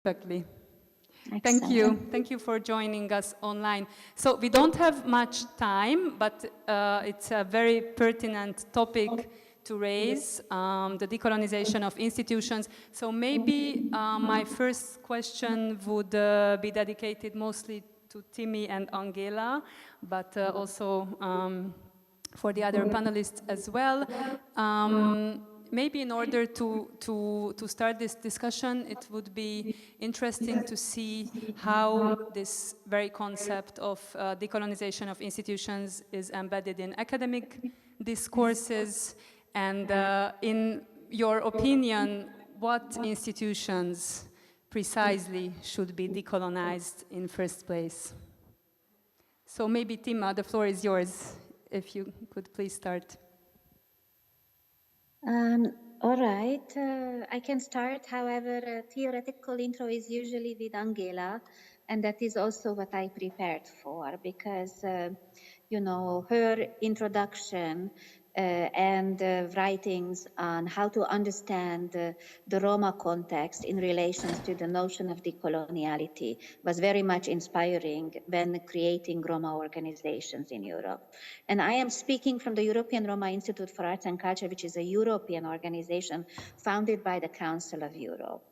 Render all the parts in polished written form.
Exactly. Excellent. Thank you. Thank you for joining us online. So we don't have much time, but it's a very pertinent topic to raise, the decolonization of institutions. So maybe my first question would be dedicated mostly to Tímea and Angéla, but also for the other panelists as well. Maybe in order to start this discussion, it would be interesting to see how this very concept of decolonization of institutions is embedded in academic discourses. And in your opinion, what institutions precisely should be decolonized in first place? So maybe Tímea, the floor is yours, if you could please start. All right, I can start. However, a theoretical intro is usually with Angéla, and that is also what I prepared for, because, you know, her introduction and writings on how to understand the Roma context in relation to the notion of decoloniality was very much inspiring when creating Roma organizations in Europe. And I am speaking from the European Roma Institute for Arts and Culture, which is a European organization founded by the Council of Europe.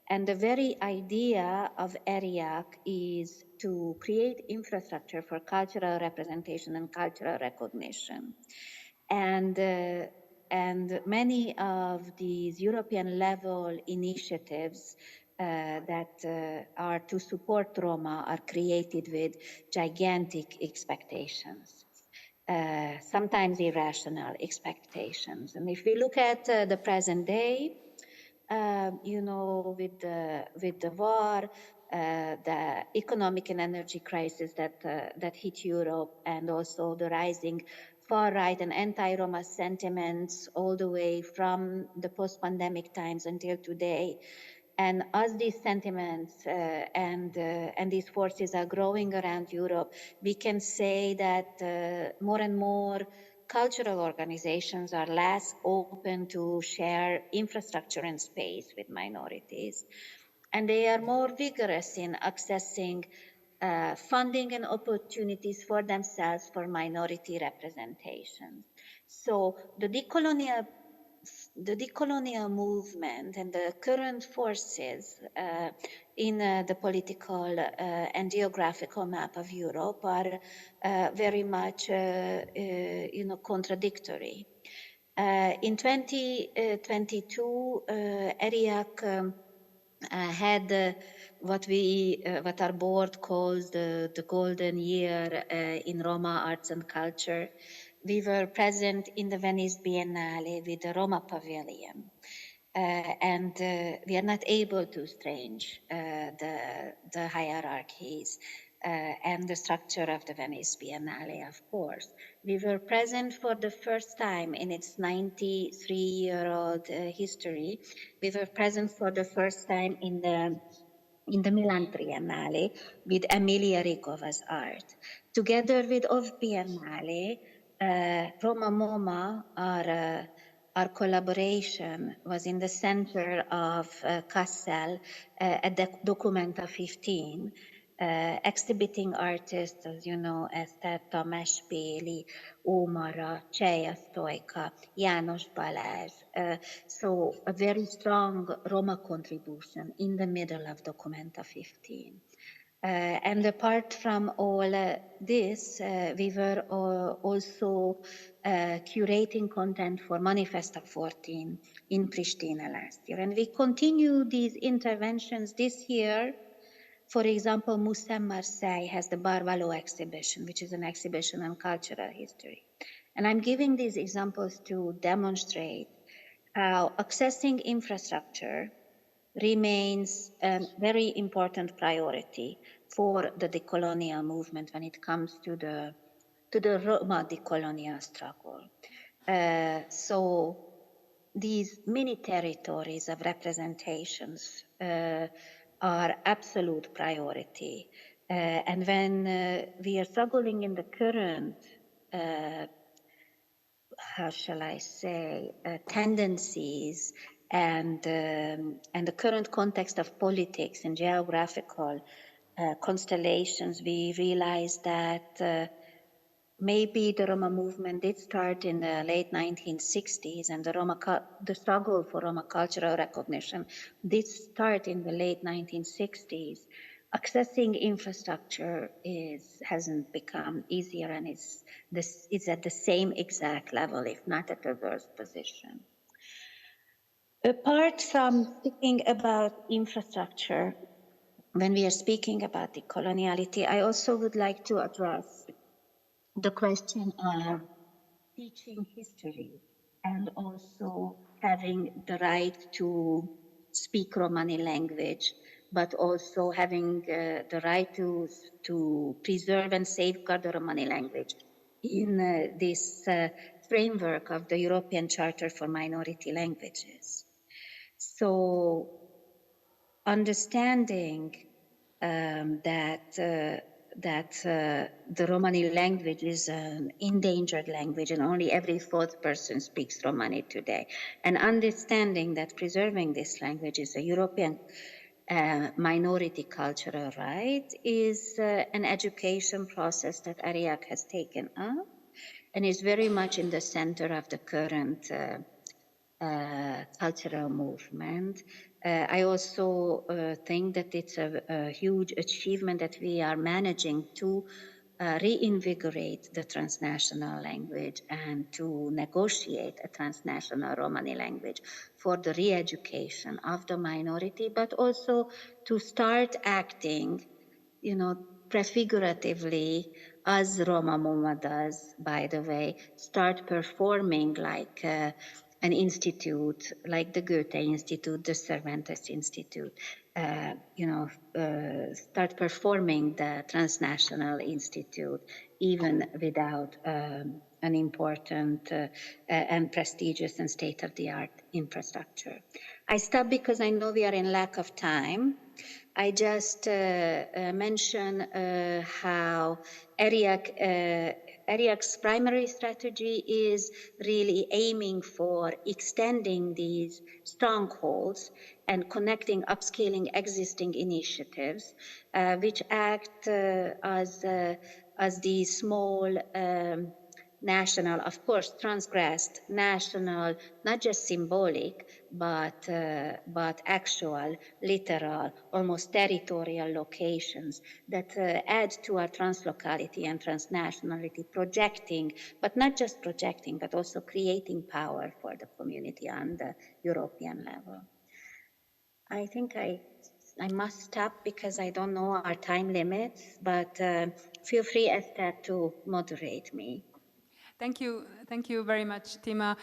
And the very idea of ERIAC is to create infrastructure for cultural representation and cultural recognition. And many of these European level initiatives that are to support Roma are created with gigantic expectations. Sometimes irrational expectations. And if we look at the present day, you know, with the war, the economic and energy crisis that hit Europe, and also the rising far-right and anti-Roma sentiments all the way from the post-pandemic times until today. And as these sentiments and these forces are growing around Europe, we can say that more and more cultural organizations are less open to share infrastructure and space with minorities. And they are more vigorous in accessing funding and opportunities for themselves for minority representation. So the decolonial movement and the current forces in the political and geographical map of Europe are very much, you know, contradictory. In 2022, ERIAC had what our board calls the golden year in Roma arts and culture. We were present in the Venice Biennale with the Roma Pavilion. And we are not able to strange the hierarchies and the structure of the Venice Biennale, of course. We were present for the first time in its 93-year-old history. We were present for the first time in the Milan Triennale with Emilia Rigova's art. Together with OFF-Biennale, Roma MoMA, our collaboration was in the center of Kassel at the Documenta 15, exhibiting artists, as you know, Eszter, Tamás Péli, Ómara, Cseja Stojka, János Balázs. So a very strong Roma contribution in the middle of Documenta 15. And apart from all this, we were also curating content for Manifesta 14 in Pristina last year. And we continue these interventions this year. For example, Moussem Marseille has the Barvalo exhibition, which is an exhibition on cultural history. And I'm giving these examples to demonstrate how accessing infrastructure remains a very important priority for the decolonial movement when it comes to the Roma decolonial struggle. So these mini territories of representations are absolute priority. And when we are struggling in the current, how shall I say, tendencies and the current context of politics and geographical constellations, we realize that maybe the Roma movement did start in the late 1960s, and the struggle for Roma cultural recognition did start in the late 1960s. Accessing infrastructure hasn't become easier, and it's at the same exact level, if not at a worse position. Apart from speaking about infrastructure, when we are speaking about decoloniality, I also would like to address the question of teaching history and also having the right to speak Romani language, but also having the right to preserve and safeguard the Romani language in this framework of the European Charter for Minority Languages. So understanding that the Romani language is an endangered language and only every fourth person speaks Romani today, and understanding that preserving this language is a European minority cultural right is an education process that ERIAC has taken up and is very much in the center of the current cultural movement. I also think that it's a huge achievement that we are managing to reinvigorate the transnational language and to negotiate a transnational Romani language for the re-education of the minority, but also to start acting, prefiguratively, as Roma Muma does, by the way, start performing like an institute like the Goethe Institute, the Cervantes Institute, start performing the transnational institute, even without an important and prestigious and state-of-the-art infrastructure. I stop because I know we are in lack of time. I just mention how ERIAC's primary strategy is really aiming for extending these strongholds and connecting, upscaling existing initiatives, which act as these small national, of course, transgressed national, not just symbolic, but actual, literal, almost territorial locations that add to our translocality and transnationality, projecting, but not just projecting, but also creating power for the community on the European level. I think I must stop because I don't know our time limits, but feel free, Eszter, to moderate me. Thank you very much, Tímea,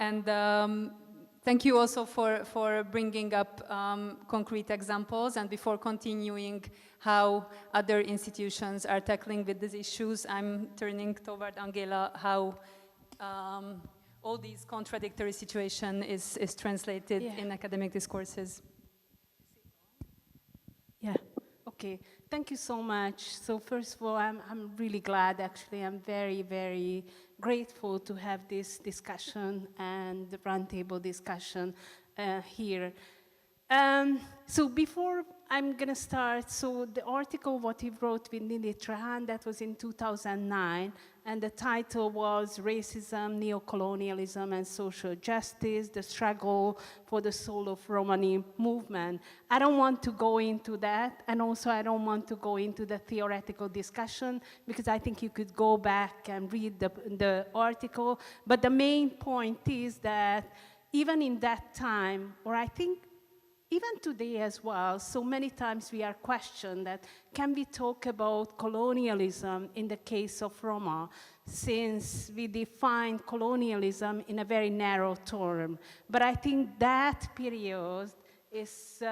and thank you also for bringing up concrete examples. And before continuing how other institutions are tackling with these issues, I'm turning toward Angéla how all these contradictory situation is translated in academic discourses. Yeah. Okay. Thank you so much. So first of all, I'm really glad, actually. I'm very, very grateful to have this discussion and the roundtable discussion here. So before I'm going to start, so the article what he wrote with Renan, that was in 2009, and the title was Racism, Neocolonialism, and Social Justice, the Struggle for the Soul of Romani Movement. I don't want to go into that, and also I don't want to go into the theoretical discussion, because I think you could go back and read the article. But the main point is that even in that time, or I think even today as well, so many times we are questioned that can we talk about colonialism in the case of Roma, since we define colonialism in a very narrow term. But I think that period is,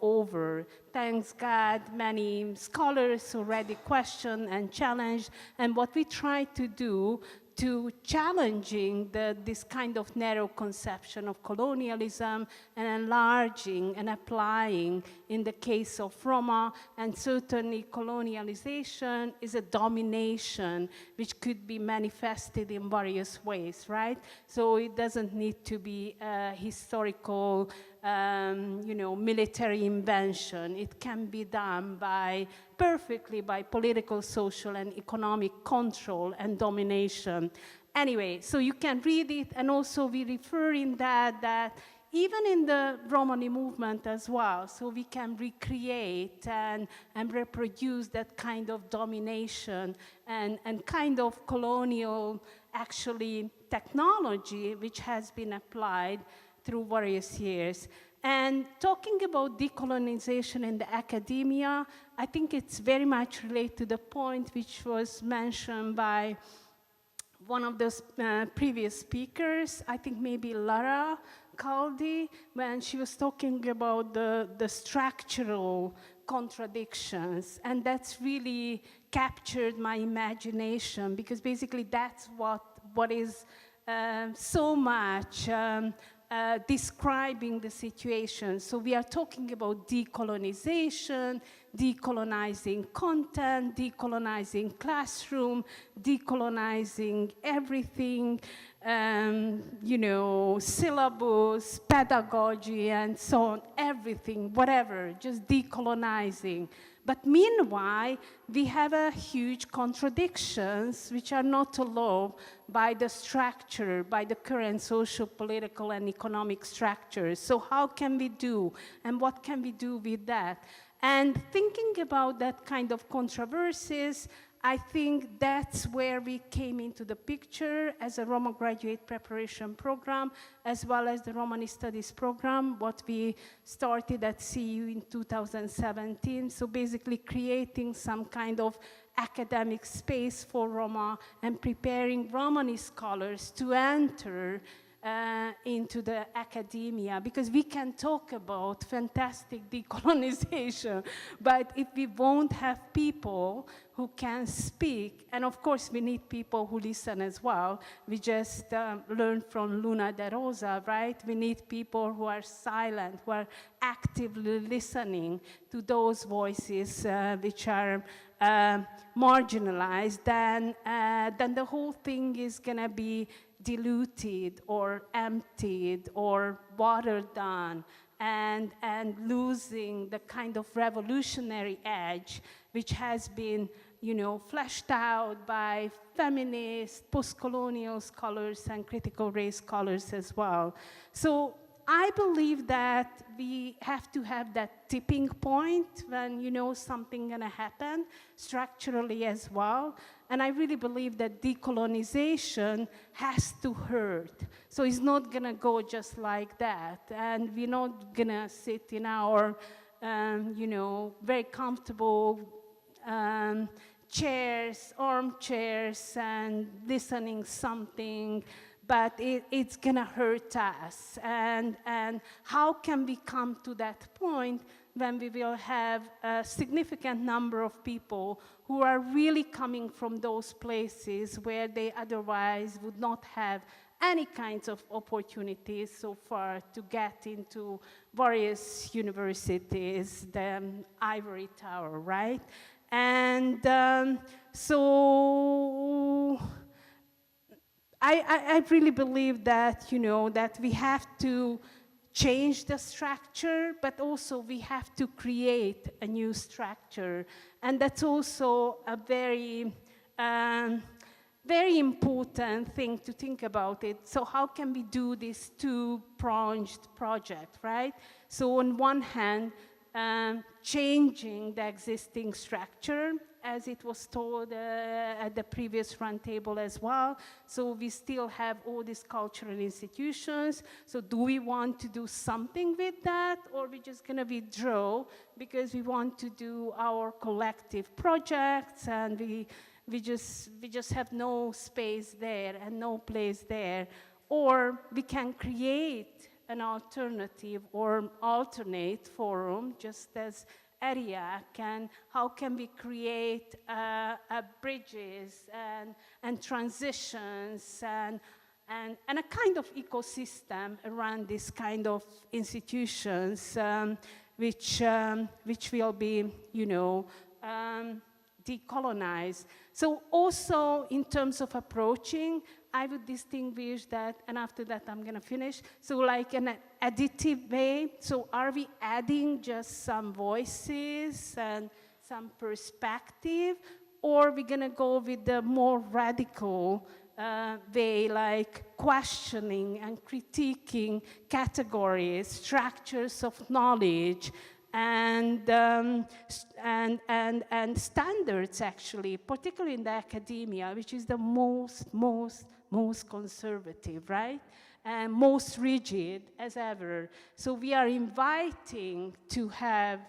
over. Thanks God, many scholars already question and challenge, and what we try to do to challenging this kind of narrow conception of colonialism and enlarging and applying in the case of Roma, and certainly colonialization is a domination which could be manifested in various ways, right? So it doesn't need to be a historical military invention. It can be done perfectly by political, social, and economic control and domination. Anyway, so you can read it, and also we refer in that even in the Romani movement as well, so we can recreate and reproduce that kind of domination and kind of colonial, actually, technology which has been applied through various years. And talking about decolonization in the academia, I think it's very much related to the point which was mentioned by one of those previous speakers, I think maybe Laru-an, when she was talking about the structural contradictions. And that's really captured my imagination, because basically that's what is so much describing the situation. So we are talking about decolonization, decolonizing content, decolonizing classroom, decolonizing everything, syllabus, pedagogy, and so on, everything, whatever, just decolonizing. But meanwhile, we have a huge contradictions which are not allowed by the structure, by the current social, political, and economic structures. So how can we do, and what can we do with that? And thinking about that kind of controversies, I think that's where we came into the picture as a Roma graduate preparation program, as well as the Romani Studies program, what we started at CU in 2017. So basically creating some kind of academic space for Roma and preparing Romani scholars to enter into the academia, because we can talk about fantastic decolonization, but if we won't have people who can speak, and of course we need people who listen as well. We just learned from Luna de Rosa, right? We need people who are silent, who are actively listening to those voices which are marginalized, then the whole thing is gonna be diluted or emptied or watered down, and losing the kind of revolutionary edge which has been, fleshed out by feminist, post-colonial scholars and critical race scholars as well. So I believe that we have to have that tipping point when, something gonna happen structurally as well. And I really believe that decolonization has to hurt. So it's not gonna go just like that. And we're not gonna sit in our, very comfortable chairs, armchairs, and listening something, but it's gonna hurt us. And how can we come to that point when we will have a significant number of people who are really coming from those places where they otherwise would not have any kinds of opportunities so far to get into various universities, the ivory tower, right? And so I really believe that, that we have to change the structure, but also we have to create a new structure. And that's also a very, very important thing to think about it. So how can we do this two-pronged project, right? So on one hand, changing the existing structure, as it was told at the previous roundtable as well. So we still have all these cultural institutions. So do we want to do something with that, or we're just gonna withdraw because we want to do our collective projects, and we just have no space there and no place there? Or we can create an alternative or alternate forum, just as ERIAC, and how can we create bridges and transitions and a kind of ecosystem around this kind of institutions, which will be, you know, decolonized. So also in terms of approaching, I would distinguish that, and after that I'm gonna finish, so like an additive way. So are we adding just some voices and some perspective, or are we gonna go with the more radical way, like questioning and critiquing categories, structures of knowledge, and standards, actually, particularly in the academia, which is the most conservative, right? And most rigid as ever. So we are inviting to have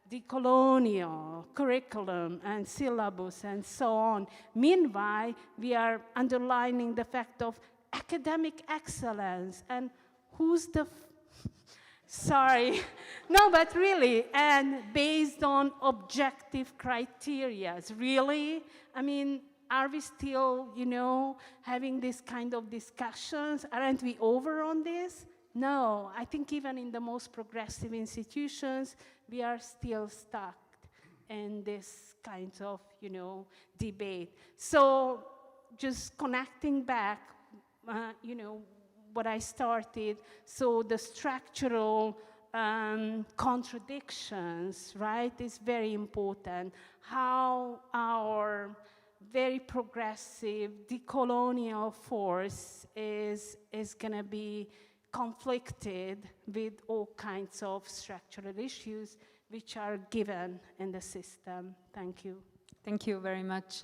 decolonial curriculum and syllabus and so on. Meanwhile, we are underlining the fact of academic excellence, and who's the sorry. No, but really, and based on objective criteria. Really? I mean, are we still, you know, having this kind of discussions? Aren't we over on this? No, I think even in the most progressive institutions, we are still stuck in this kind of, you know, debate. So just connecting back, you know, what I started, so the structural contradictions, right, is very important. How our very progressive decolonial force is gonna be conflicted with all kinds of structural issues which are given in the system. Thank you. Thank you very much.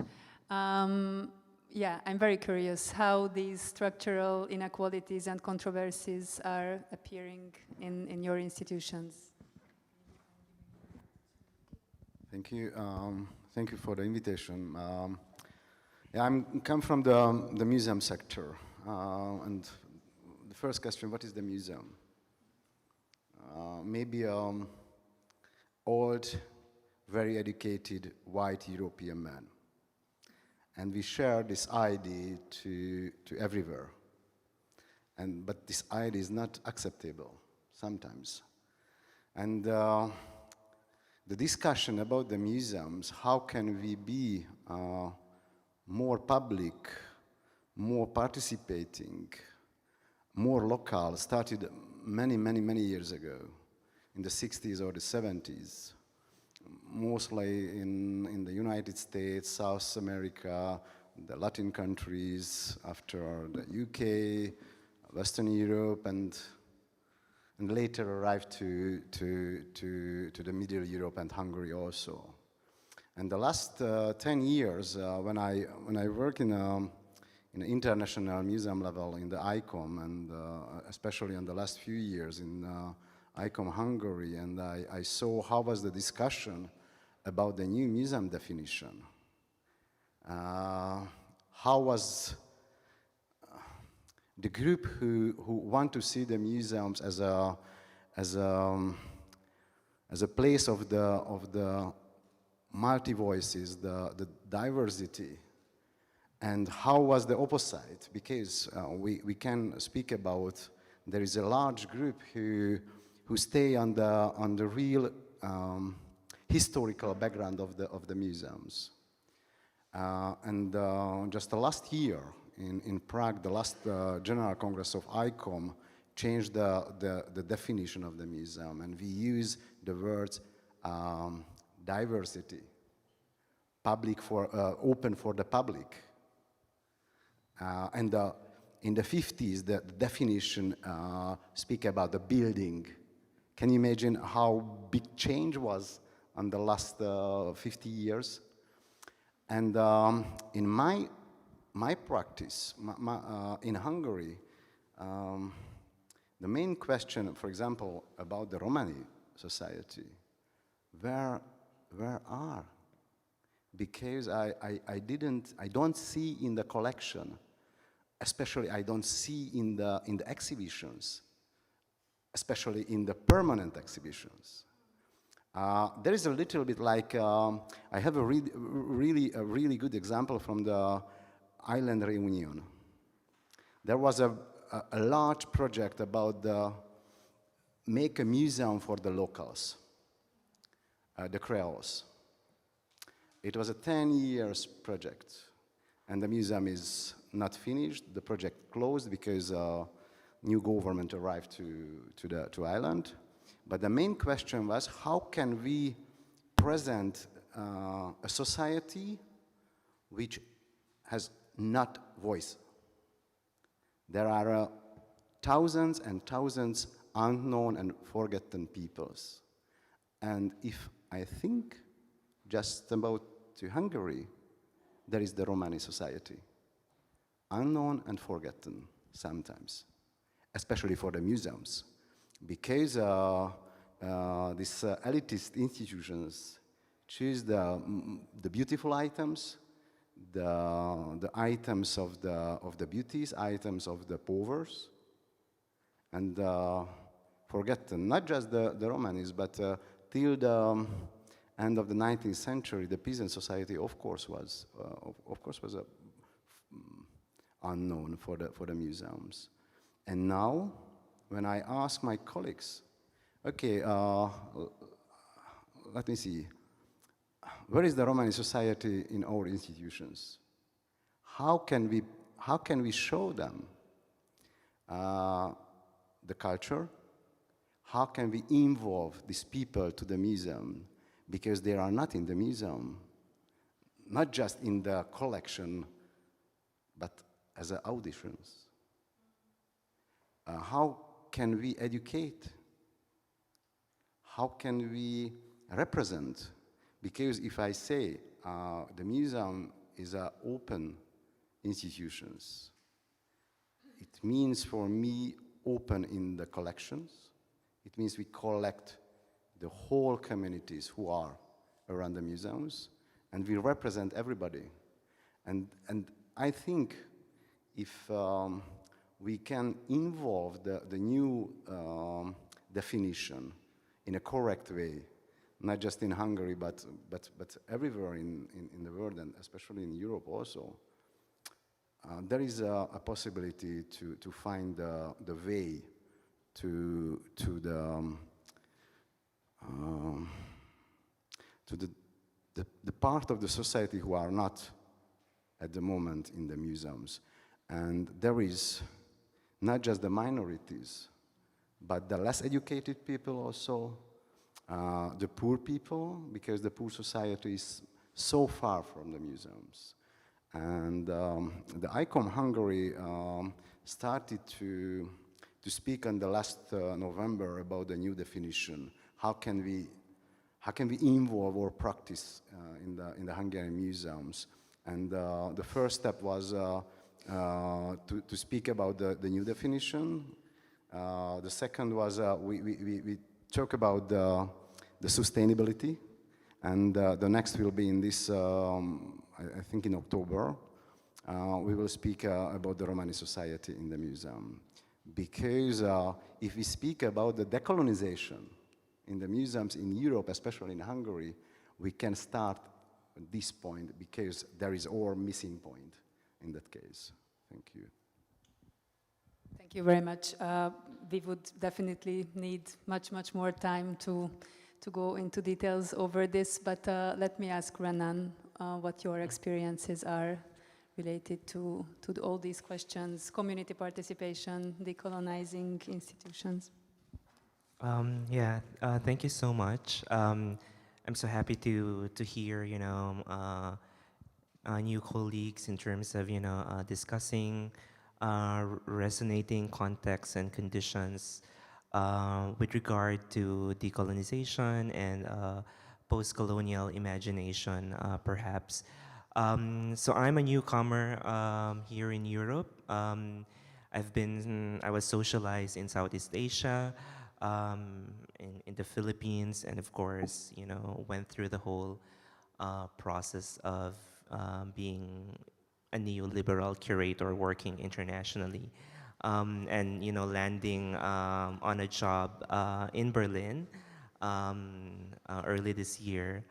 Yeah, I'm very curious how these structural inequalities and controversies are appearing in your institutions. Thank you. Thank you for the invitation. Yeah, I come from the museum sector, and the first question: what is the museum? Maybe old, very educated white European man. And we share this idea to everywhere. But this idea is not acceptable sometimes. And the discussion about the museums, how can we be more public, more participating, more local, started many years ago, in the 60s or the 70s. Mostly in the United States, South America, the Latin countries, after the UK, Western Europe, and later arrived to the Middle Europe and Hungary also. And the last 10 years, when I work in an international museum level in the ICOM, and especially in the last few years in ICOM Hungary, and I saw how was the discussion about the new museum definition. How was the group who want to see the museums as a place of the multi voices, the diversity, and how was the opposite? Because we can speak about there is a large group who stay on the real historical background of the museums. And just the last year in Prague, the last General Congress of ICOM changed the definition of the museum, and we use the words diversity, public for open for the public, and in the 50s the definition speak about the building. Can you imagine how big change was in the last 50 years? And in my practice, in Hungary, the main question, for example, about the Romani society, where are? Because I don't see in the collection, especially I don't see in the exhibitions, especially in the permanent exhibitions. There is a little bit like, I have a really good example from the island Reunion. There was a large project about make a museum for the locals, the Creoles. It was a 10 years project, and the museum is not finished. The project closed because new government arrived to island. But the main question was, how can we present a society which has not voice? There are thousands and thousands unknown and forgotten peoples. And if I think just about to Hungary, there is the Romani society. Unknown and forgotten sometimes, especially for the museums. Because these elitist institutions choose the beautiful items, the items of the beauties, items of the powers, and forgotten not just the Romanis, but till the end of the 19th century, the peasant society, of course, was unknown for the museums. And now, when I ask my colleagues, okay, let me see, where is the Romani society in our institutions? How can we show them the culture? How can we involve these people to the museum? Because they are not in the museum, not just in the collection, but as auditions. How can we educate? How can we represent? Because if I say the museum is an open institutions, it means for me open in the collections. It means we collect the whole communities who are around the museums, and we represent everybody. And I think if we can involve the new definition in a correct way, not just in Hungary, but everywhere in the world, and especially in Europe also, there is a possibility to find the way to the part of the society who are not at the moment in the museums. And there is not just the minorities, but the less educated people also, the poor people, because the poor society is so far from the museums. And the ICOM Hungary started to speak on the last November about the new definition. How can we involve or practice in the Hungarian museums? And the first step was to speak about the new definition. The second was we talk about the sustainability, and the next will be in this, I think in October. We will speak about the Romani society in the museum. Because if we speak about the decolonization in the museums in Europe, especially in Hungary, we can start at this point because there is our missing point in that case. Thank you. Thank you very much. We would definitely need much more time to go into details over this, but let me ask Renan what your experiences are related to all these questions: community participation, decolonizing institutions. Thank you so much. I'm so happy to hear, new colleagues in terms of, discussing, resonating contexts and conditions with regard to decolonization and post-colonial imagination, perhaps. So I'm a newcomer here in Europe. I was socialized in Southeast Asia, in the Philippines, and of course, went through the whole process of being a neoliberal curator working internationally, and landing on a job in Berlin early this year.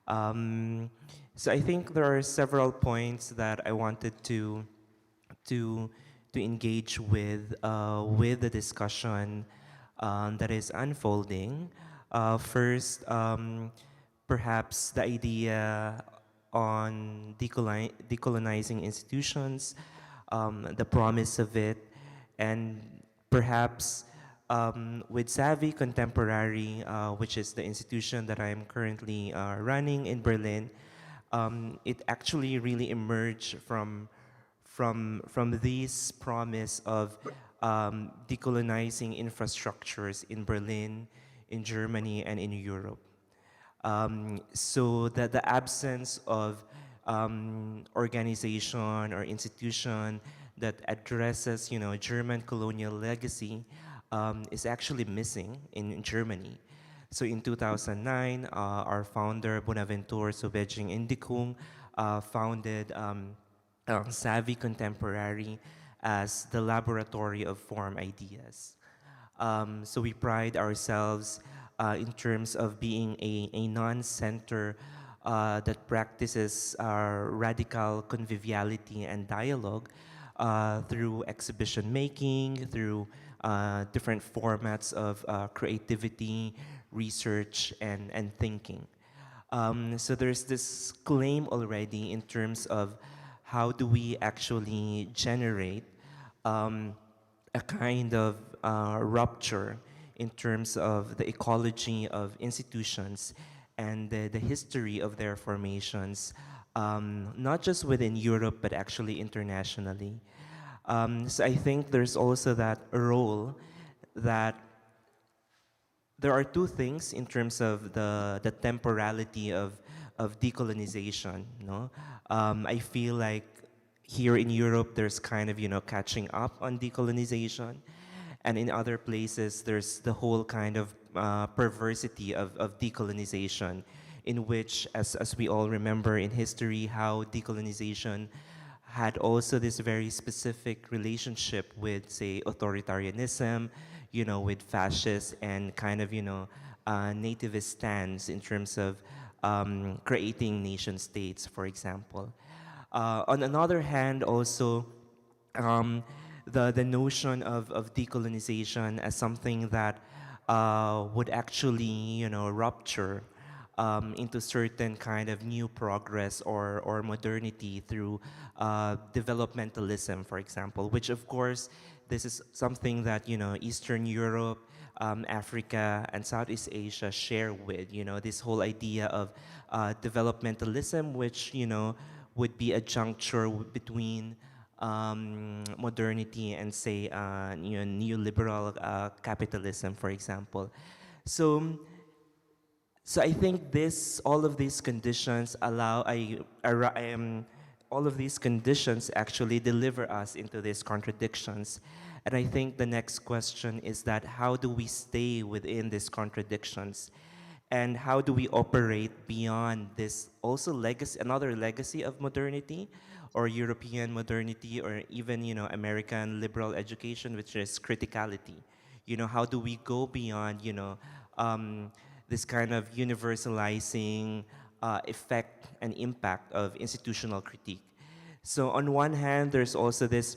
So I think there are several points that I wanted to engage with the discussion that is unfolding. First, perhaps the idea on decolonizing institutions, the promise of it, and perhaps with Savvy Contemporary, which is the institution that I am currently running in Berlin, it actually really emerged from this promise of decolonizing infrastructures in Berlin, in Germany, and in Europe. So that the absence of organization or institution that addresses, German colonial legacy is actually missing in Germany. So in 2009, our founder, Bonaventure Sobejing Indikung, founded Savvy Contemporary as the laboratory of form ideas. So we pride ourselves in terms of being a non-center that practices radical conviviality and dialogue through exhibition making, through different formats of creativity, research, and thinking. So there's this claim already in terms of how do we actually generate a kind of rupture in terms of the ecology of institutions and the history of their formations, not just within Europe, but actually internationally. So I think there's also that role that there are two things in terms of the temporality of decolonization. No, I feel like here in Europe there's kind of catching up on decolonization, and in other places there's the whole kind of perversity of decolonization, in which, as we all remember in history, how decolonization had also this very specific relationship with, say, authoritarianism, with fascists and kind of, nativist stance in terms of creating nation states, for example. On another hand, also, the notion of decolonization as something that would actually, rupture into certain kind of new progress or modernity through developmentalism, for example, which of course this is something that Eastern Europe, Africa, and Southeast Asia share with, this whole idea of developmentalism, which would be a juncture between modernity and, say, neoliberal capitalism, for example. So I think all of these conditions all of these conditions actually deliver us into these contradictions. And I think the next question is that how do we stay within these contradictions? And how do we operate beyond this also another legacy of modernity, or European modernity, or even, American liberal education, which is criticality? How do we go beyond, this kind of universalizing effect and impact of institutional critique? So on one hand, there's also this,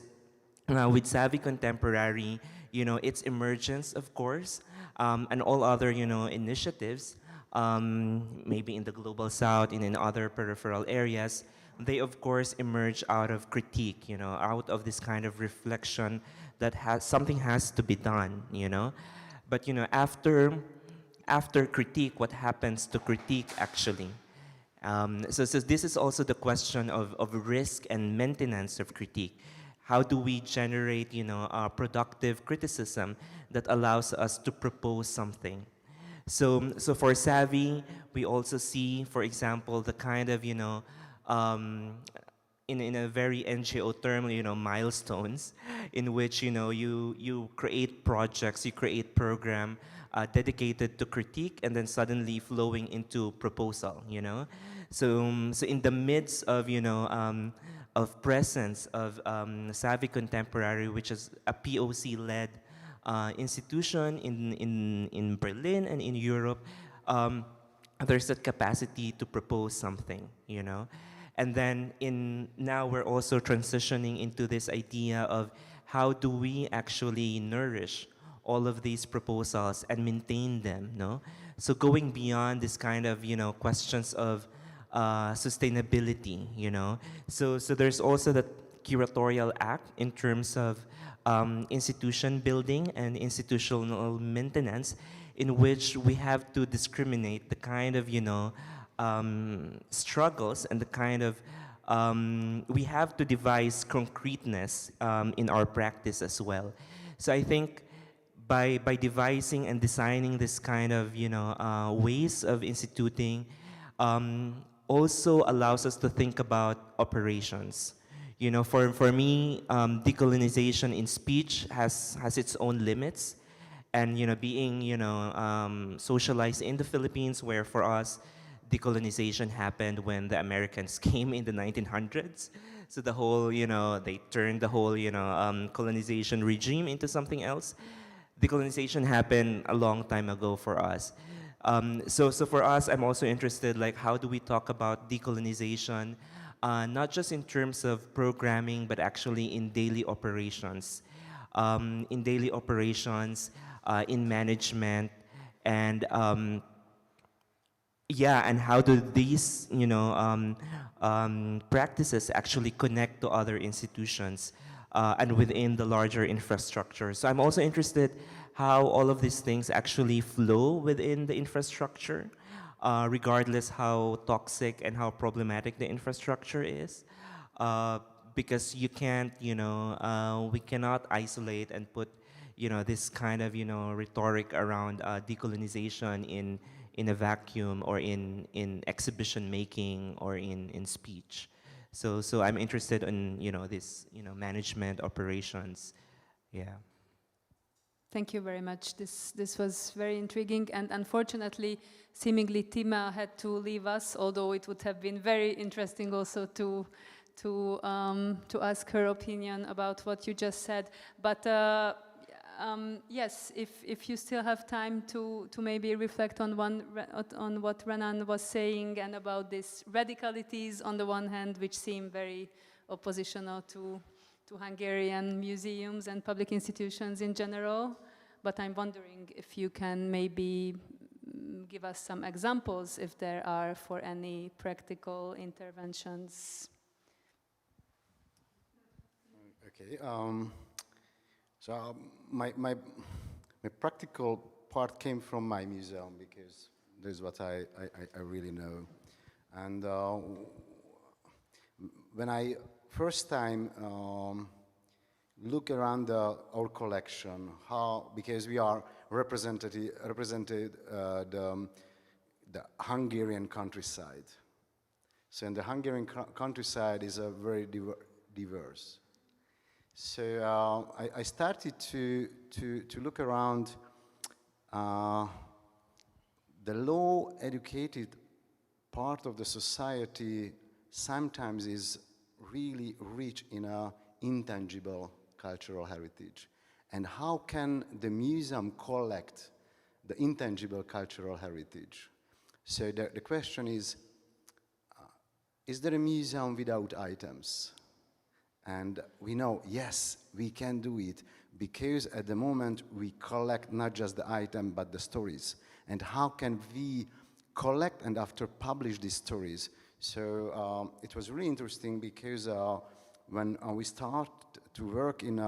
with Savvy Contemporary, its emergence, of course, and all other, initiatives, maybe in the Global South and in other peripheral areas, they of course emerge out of critique, out of this kind of reflection that something has to be done, But, after critique, what happens to critique actually? So this is also the question of risk and maintenance of critique. How do we generate, productive criticism that allows us to propose something? So for Savvy, we also see, for example, the kind of, in a very NGO term, milestones, in which, you create projects, you create program dedicated to critique, and then suddenly flowing into proposal, So in the midst of, of presence of Savvy Contemporary, which is a POC-led institution in Berlin and in Europe, there's that capacity to propose something, you know. And then now we're also transitioning into this idea of how do we actually nourish all of these proposals and maintain them, no? So going beyond this kind of, you know, questions of sustainability, you know. So there's also the curatorial act in terms of institution building and institutional maintenance, in which we have to discriminate the kind of, you know, struggles and the kind of, we have to devise concreteness in our practice as well. So I think by devising and designing this kind of, you know, ways of instituting, also allows us to think about operations. You know, for me, decolonization in speech has its own limits. And, you know, being, you know, socialized in the Philippines, where for us, decolonization happened when the Americans came in the 1900s. So the whole, you know, they turned the whole, you know, colonization regime into something else. Decolonization happened a long time ago for us. So for us, I'm also interested, like, how do we talk about decolonization, not just in terms of programming, but actually in daily operations. In management, and yeah, and how do these, you know, practices actually connect to other institutions and within the larger infrastructure. So I'm also interested how all of these things actually flow within the infrastructure, regardless how toxic and how problematic the infrastructure is. Because you can't, you know, we cannot isolate and put, you know, this kind of, you know, rhetoric around decolonization in a vacuum, or in exhibition making, or in speech. So I'm interested in, you know, this, you know, management operations. Yeah. Thank you very much. This was very intriguing, and unfortunately, seemingly Tímea had to leave us, although it would have been very interesting also to ask her opinion about what you just said. But yes, if you still have time to maybe reflect on what Renan was saying, and about these radicalities on the one hand, which seem very oppositional to Hungarian museums and public institutions in general. But I'm wondering if you can maybe give us some examples, if there are, for any practical interventions. Okay. So my practical part came from my museum, because this is what I really know. And when I first time look around our collection, because we are represented the Hungarian countryside. So in the Hungarian countryside is a very diverse. So I started to look around. The low-educated part of the society sometimes is really rich in a intangible cultural heritage. And how can the museum collect the intangible cultural heritage? So the question is there a museum without items? And we know, yes, we can do it, because at the moment we collect not just the item, but the stories. And how can we collect and after publish these stories? So it was really interesting, because when we start to work in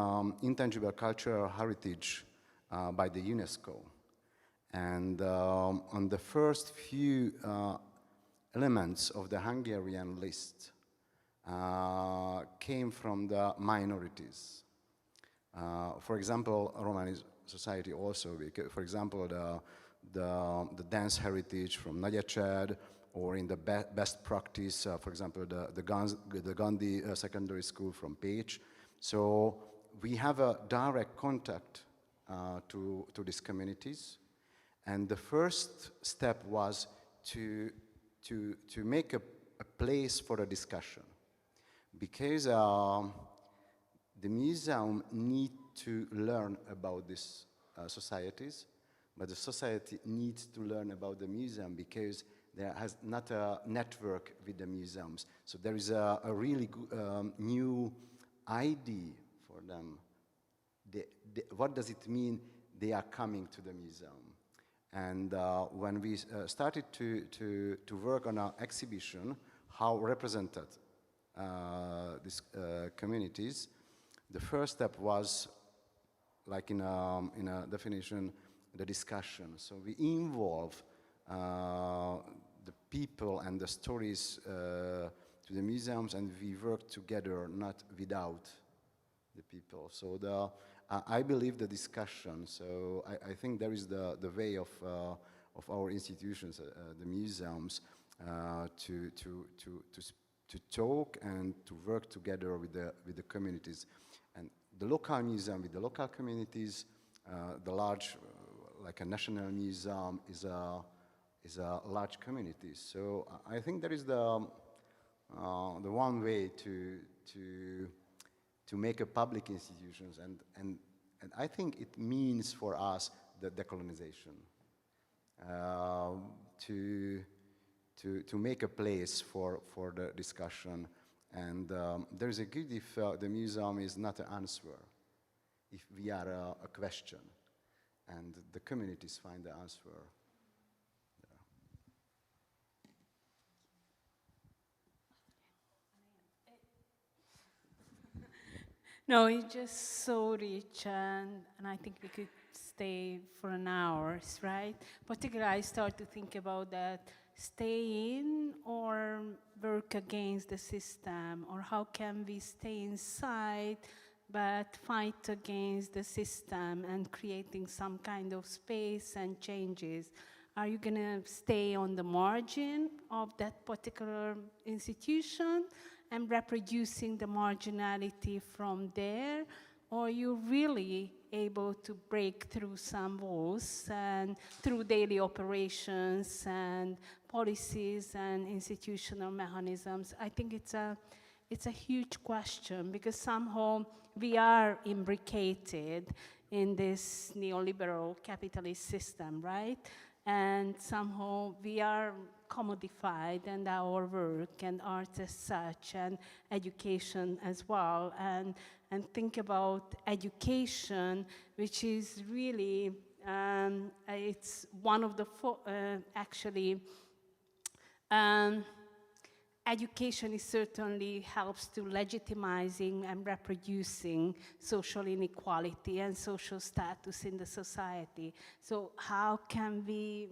intangible cultural heritage by the UNESCO, and on the first few elements of the Hungarian list came from the minorities. For example, Romani society also, because, for example, the dance heritage from Nagyecsed, or in the best practice, for example, the Gandhi Secondary School from Pécs. So we have a direct contact to these communities. And the first step was to make a place for a discussion. Because the museum need to learn about these societies, but the society needs to learn about the museum because there has not a network with the museums. So there is a really new idea for them. What does it mean they are coming to the museum? And when we started to work on our exhibition, how represented these communities, the first step was, like in a definition, the discussion. So we involve the people and the stories to the museums, and we work together, not without the people. So I believe the discussion. So I think there is the way of our institutions, the museums, to talk and to work together with the communities, and the local museum with the local communities. The large, like a national museum, is a large community. So I think there is the one way to make a public institutions, and I think it means for us the decolonization, to make a place for the discussion. And there is a good if the museum is not an answer, if we are a question, and the communities find the answer. No, it's just so rich, and I think we could stay for an hour, right? Particularly, I start to think about that, stay in or work against the system, or how can we stay inside but fight against the system and creating some kind of space and changes. Are you going to stay on the margin of that particular institution and reproducing the marginality from there? Or are you really able to break through some walls and through daily operations and policies and institutional mechanisms? I think it's a huge question, because somehow we are imbricated in this neoliberal capitalist system, right? And somehow we are commodified, and our work and art as such, and education as well, and think about education, which is really, it's one of the, actually, education certainly helps to legitimizing and reproducing social inequality and social status in the society. So how can we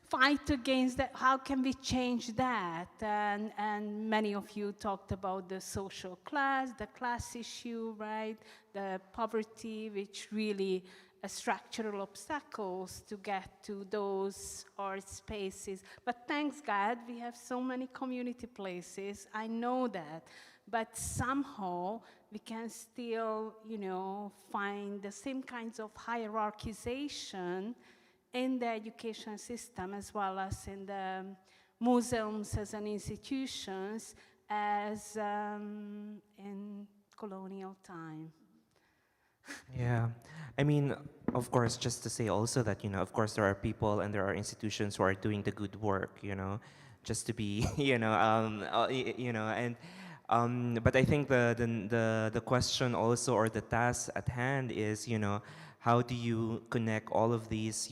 fight against that? How can we change that? And many of you talked about the social class, the class issue, right? The poverty, which really structural obstacles to get to those art spaces. But thanks God, we have so many community places. I know that. But somehow we can still, find the same kinds of hierarchization in the education system, as well as in the museums as an institutions, as in colonial time. Yeah, I mean, of course, just to say also that, of course, there are people and there are institutions who are doing the good work, just to be, but I think the question also, or the task at hand is, how do you connect all of these,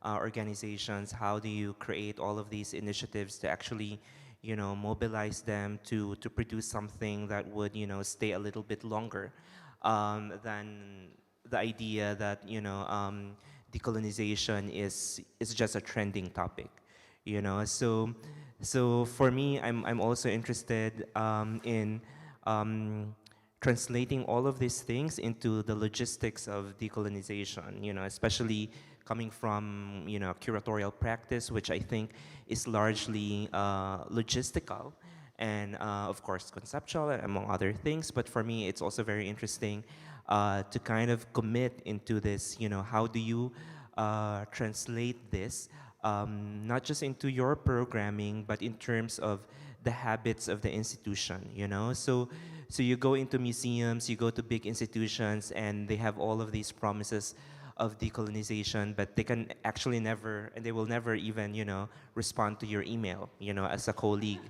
organizations? How do you create all of these initiatives to actually, mobilize them to produce something that would, stay a little bit longer? Than the idea that decolonization is just a trending topic, So for me, I'm also interested in translating all of these things into the logistics of decolonization. Especially coming from curatorial practice, which I think is largely logistical. And of course, conceptual, among other things. But for me, it's also very interesting to kind of commit into this, how do you translate this, not just into your programming, but in terms of the habits of the institution, you know? So you go into museums, you go to big institutions, and they have all of these promises of decolonization, but they can actually never, and they will never even, you know, respond to your email, you know, as a colleague.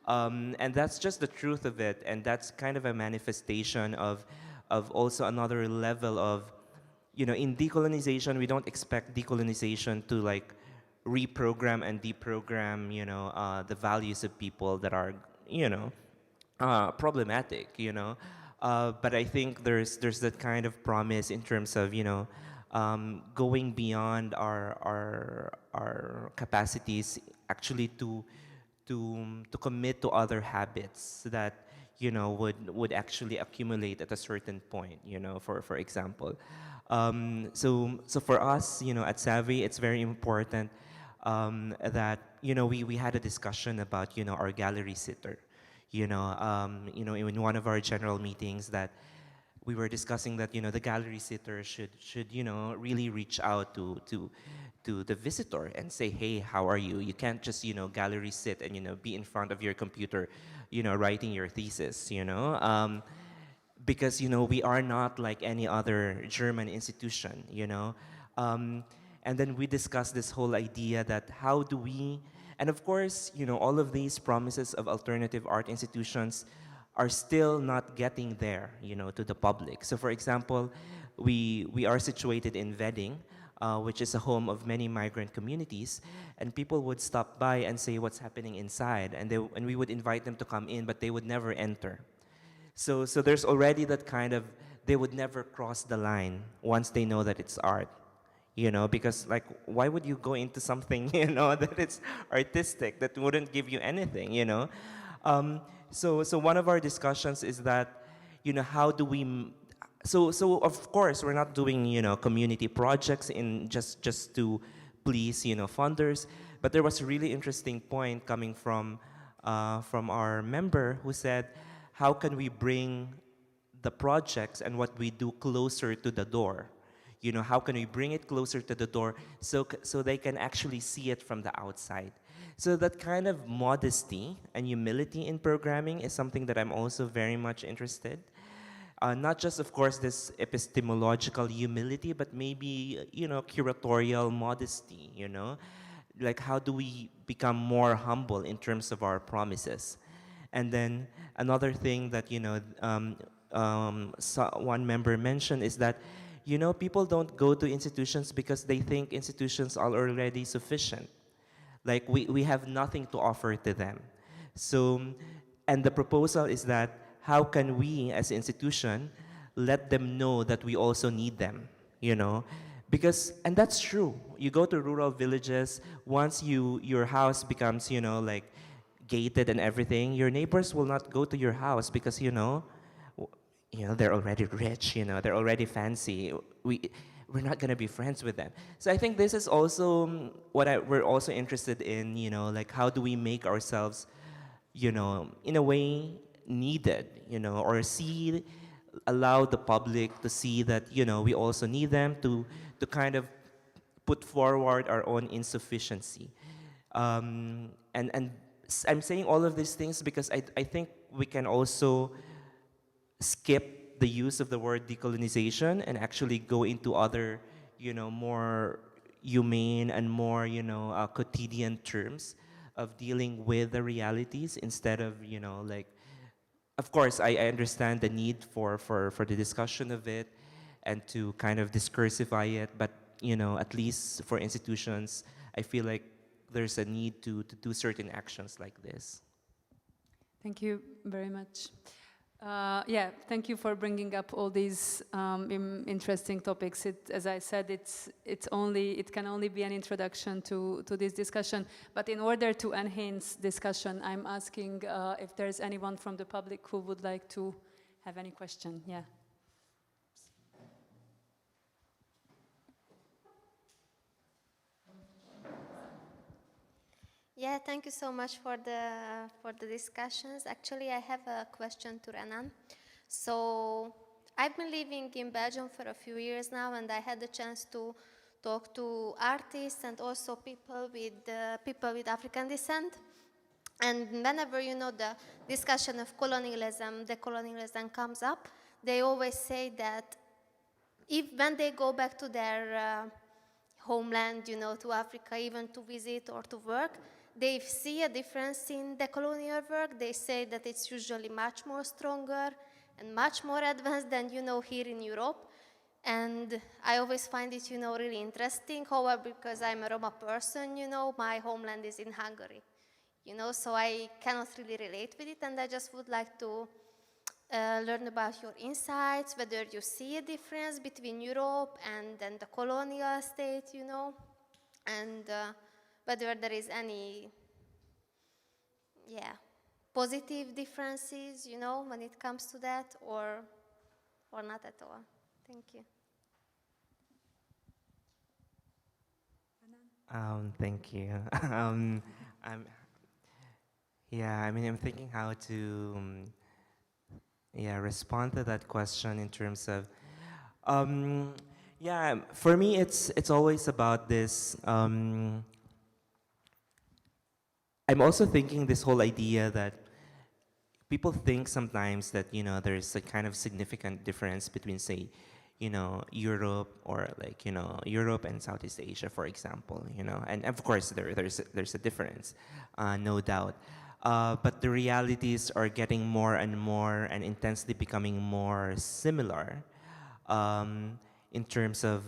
And that's just the truth of it, and that's kind of a manifestation of also another level of, you know, in decolonization, we don't expect decolonization to like reprogram and deprogram, you know, the values of people that are, you know, problematic, you know. But I think there's that kind of promise in terms of, you know, going beyond our capacities actually to commit to other habits that, you know, would actually accumulate at a certain point, you know, for example. So for us, you know, at Savvy, it's very important that, you know, we had a discussion about, you know, our gallery sitter, you know, in one of our general meetings that we were discussing that, you know, the gallery sitter should, you know, really reach out to the visitor and say, hey, how are you? You can't just, you know, gallery sit and, you know, be in front of your computer, you know, writing your thesis, you know, because, you know, we are not like any other German institution, you know. And then we discussed this whole idea that how do we, and of course, you know, all of these promises of alternative art institutions are still not getting there, you know, to the public. So for example, we are situated in Wedding, which is a home of many migrant communities, and people would stop by and say what's happening inside, and we would invite them to come in, but they would never enter. So there's already that kind of, they would never cross the line once they know that it's art, you know, because like, why would you go into something, you know, that it's artistic, that wouldn't give you anything, you know? So one of our discussions is that, you know, how do we, so of course we're not doing, you know, community projects in just to please, you know, funders, but there was a really interesting point coming from our member who said, how can we bring the projects and what we do closer to the door? You know, how can we bring it closer to the door so they can actually see it from the outside? So that kind of modesty and humility in programming is something that I'm also very much interested. Not just, of course, this epistemological humility, but maybe, you know, curatorial modesty, you know? Like, how do we become more humble in terms of our promises? And then another thing that, you know, one member mentioned is that, you know, people don't go to institutions because they think institutions are already sufficient. Like, we have nothing to offer to them. So, and the proposal is that how can we as an institution let them know that we also need them, you know? Because, and that's true, you go to rural villages, once your house becomes, you know, like gated and everything, your neighbors will not go to your house because, you know, they're already rich, you know, they're already fancy. We're not gonna be friends with them. So I think this is also what we're also interested in, you know, like how do we make ourselves, you know, in a way needed, you know, or allow the public to see that, you know, we also need them to kind of put forward our own insufficiency. And I'm saying all of these things because I think we can also skip the use of the word decolonization and actually go into other, you know, more humane and more, you know, quotidian terms of dealing with the realities instead of, you know, like, of course, I understand the need for the discussion of it and to kind of discursify it, but, you know, at least for institutions, I feel like there's a need to do certain actions like this. Thank you very much. Yeah, thank you for bringing up all these interesting topics. As I said, it can only be an introduction to this discussion. But in order to enhance discussion, I'm asking if there's anyone from the public who would like to have any question. Yeah. Yeah, thank you so much for the discussions. Actually, I have a question to Renan. So I've been living in Belgium for a few years now, and I had the chance to talk to artists and also people with African descent. And whenever, you know, the discussion of colonialism, decolonialism comes up, they always say that when they go back to their homeland, you know, to Africa, even to visit or to work, they see a difference in the colonial work. They say that it's usually much more stronger and much more advanced than, you know, here in Europe. And I always find it, you know, really interesting. However, because I'm a Roma person, you know, my homeland is in Hungary, you know, so I cannot really relate with it. And I just would like to learn about your insights, whether you see a difference between Europe and then the colonial state, you know, and whether there is any, positive differences, you know, when it comes to that, or not at all. Thank you. Thank you. I'm thinking how to respond to that question in terms of, for me, it's always about this. I'm also thinking this whole idea that people think sometimes that, you know, there's a kind of significant difference between, say, you know, Europe or like, you know, Europe and Southeast Asia, for example, you know, and of course there's a difference, no doubt. But the realities are getting more and more and intensely becoming more similar in terms of,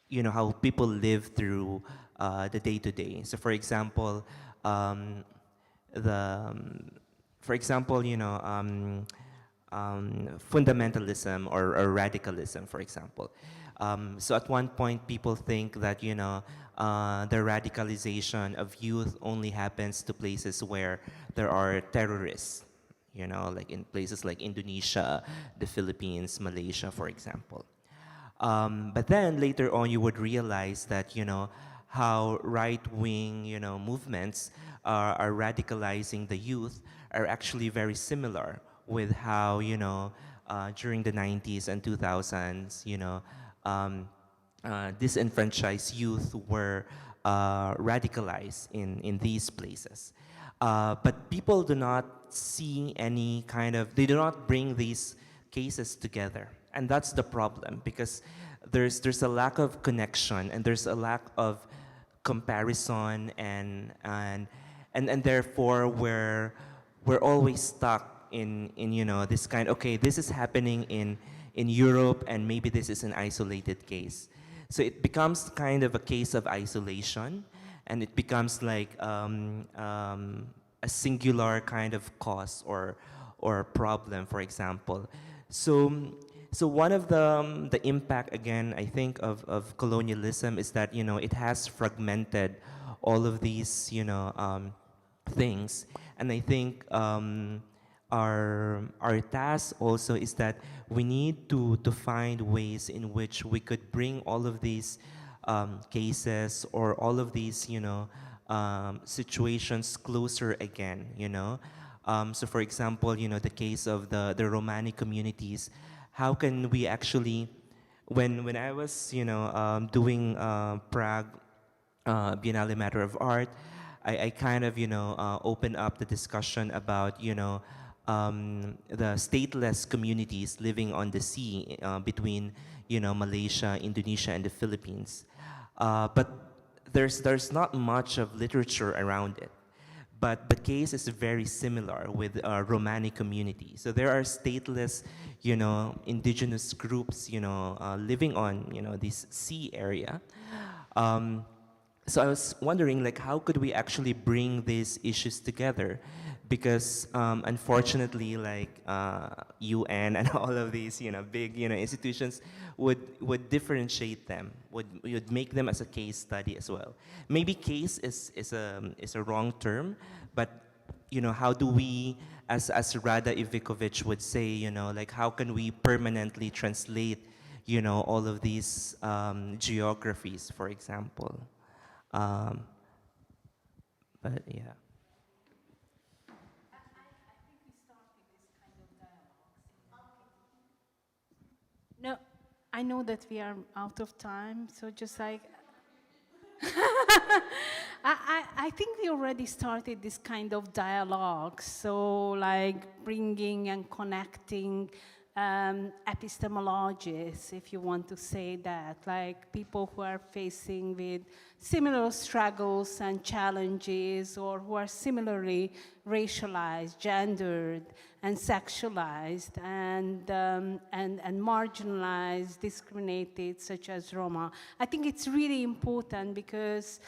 you know, how people live through the day-to-day. So for example, you know, fundamentalism or radicalism, for example. So at one point, people think that, you know, the radicalization of youth only happens to places where there are terrorists, you know, like in places like Indonesia, the Philippines, Malaysia, for example. But then later on, you would realize that, you know, how right-wing, you know, movements are radicalizing the youth are actually very similar with how, you know, during the 90s and 2000s, you know, disenfranchised youth were radicalized in these places. But people do not see any kind of, they do not bring these cases together. And that's the problem, because there's a lack of connection and there's a lack of comparison and therefore we're always stuck in you know, this kind, okay, this is happening in Europe and maybe this is an isolated case. So it becomes kind of a case of isolation, and it becomes like a singular kind of cause or problem, for example. So one of the impact, again, I think of colonialism is that, you know, it has fragmented all of these, you know, things. And I think our task also is that we need to find ways in which we could bring all of these cases or all of these, you know, situations closer again, you know. So for example, you know, the case of the Romani communities, how can we actually, when I was, you know, doing Prague Biennale Matter of Art, I kind of, you know, open up the discussion about, you know, the stateless communities living on the sea between, you know, Malaysia, Indonesia, and the Philippines. But there's not much of literature around it. But the case is very similar with Romani community. So there are stateless, you know, indigenous groups, you know, living on, you know, this sea area. So I was wondering, like, how could we actually bring these issues together? Because unfortunately, like UN and all of these, you know, big, you know, institutions would differentiate them, would make them as a case study as well. Maybe case is a wrong term, but you know, how do we, as Rada Ivikovic would say, you know, like how can we permanently translate, you know, all of these geographies, for example. But yeah. No, I know that we are out of time, so just like I think we already started this kind of dialogue, so like bringing and connecting epistemologists, if you want to say that, like people who are facing with similar struggles and challenges, or who are similarly racialized, gendered, and sexualized, and marginalized, discriminated, such as Roma. I think it's really important because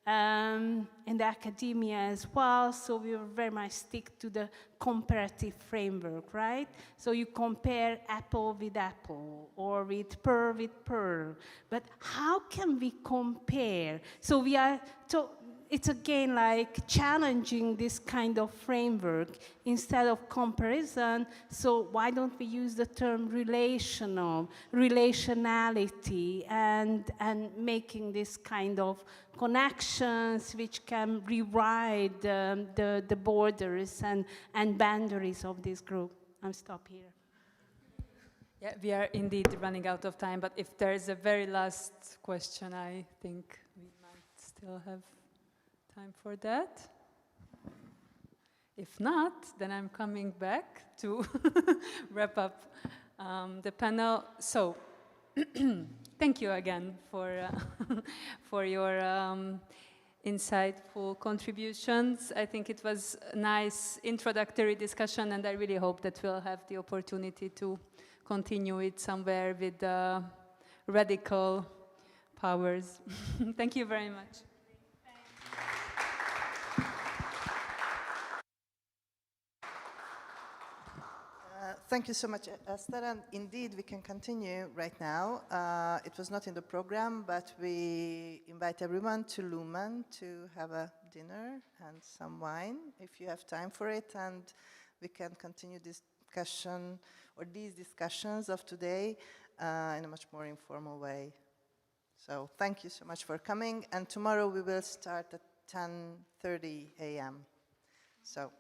in the academia as well, so we very much stick to the comparative framework, right? So you compare apple with apple, or with pearl, but how can we compare? So it's again like challenging this kind of framework instead of comparison. So why don't we use the term relationality, and making this kind of connections which can rewrite the borders and boundaries of this group. I'll stop here. Yeah, we are indeed running out of time, but if there is a very last question, I think we might still have time for that. If not, then I'm coming back to wrap up the panel. So, thank you again for your insightful contributions. I think it was a nice introductory discussion, and I really hope that we'll have the opportunity to continue it somewhere with radical powers. Thank you very much. Thank you so much, Eszter, and indeed we can continue right now. It was not in the program, but we invite everyone to Lumen to have a dinner and some wine, if you have time for it, and we can continue this discussion, or these discussions of today, in a much more informal way. So thank you so much for coming, and tomorrow we will start at 10:30 a.m. So.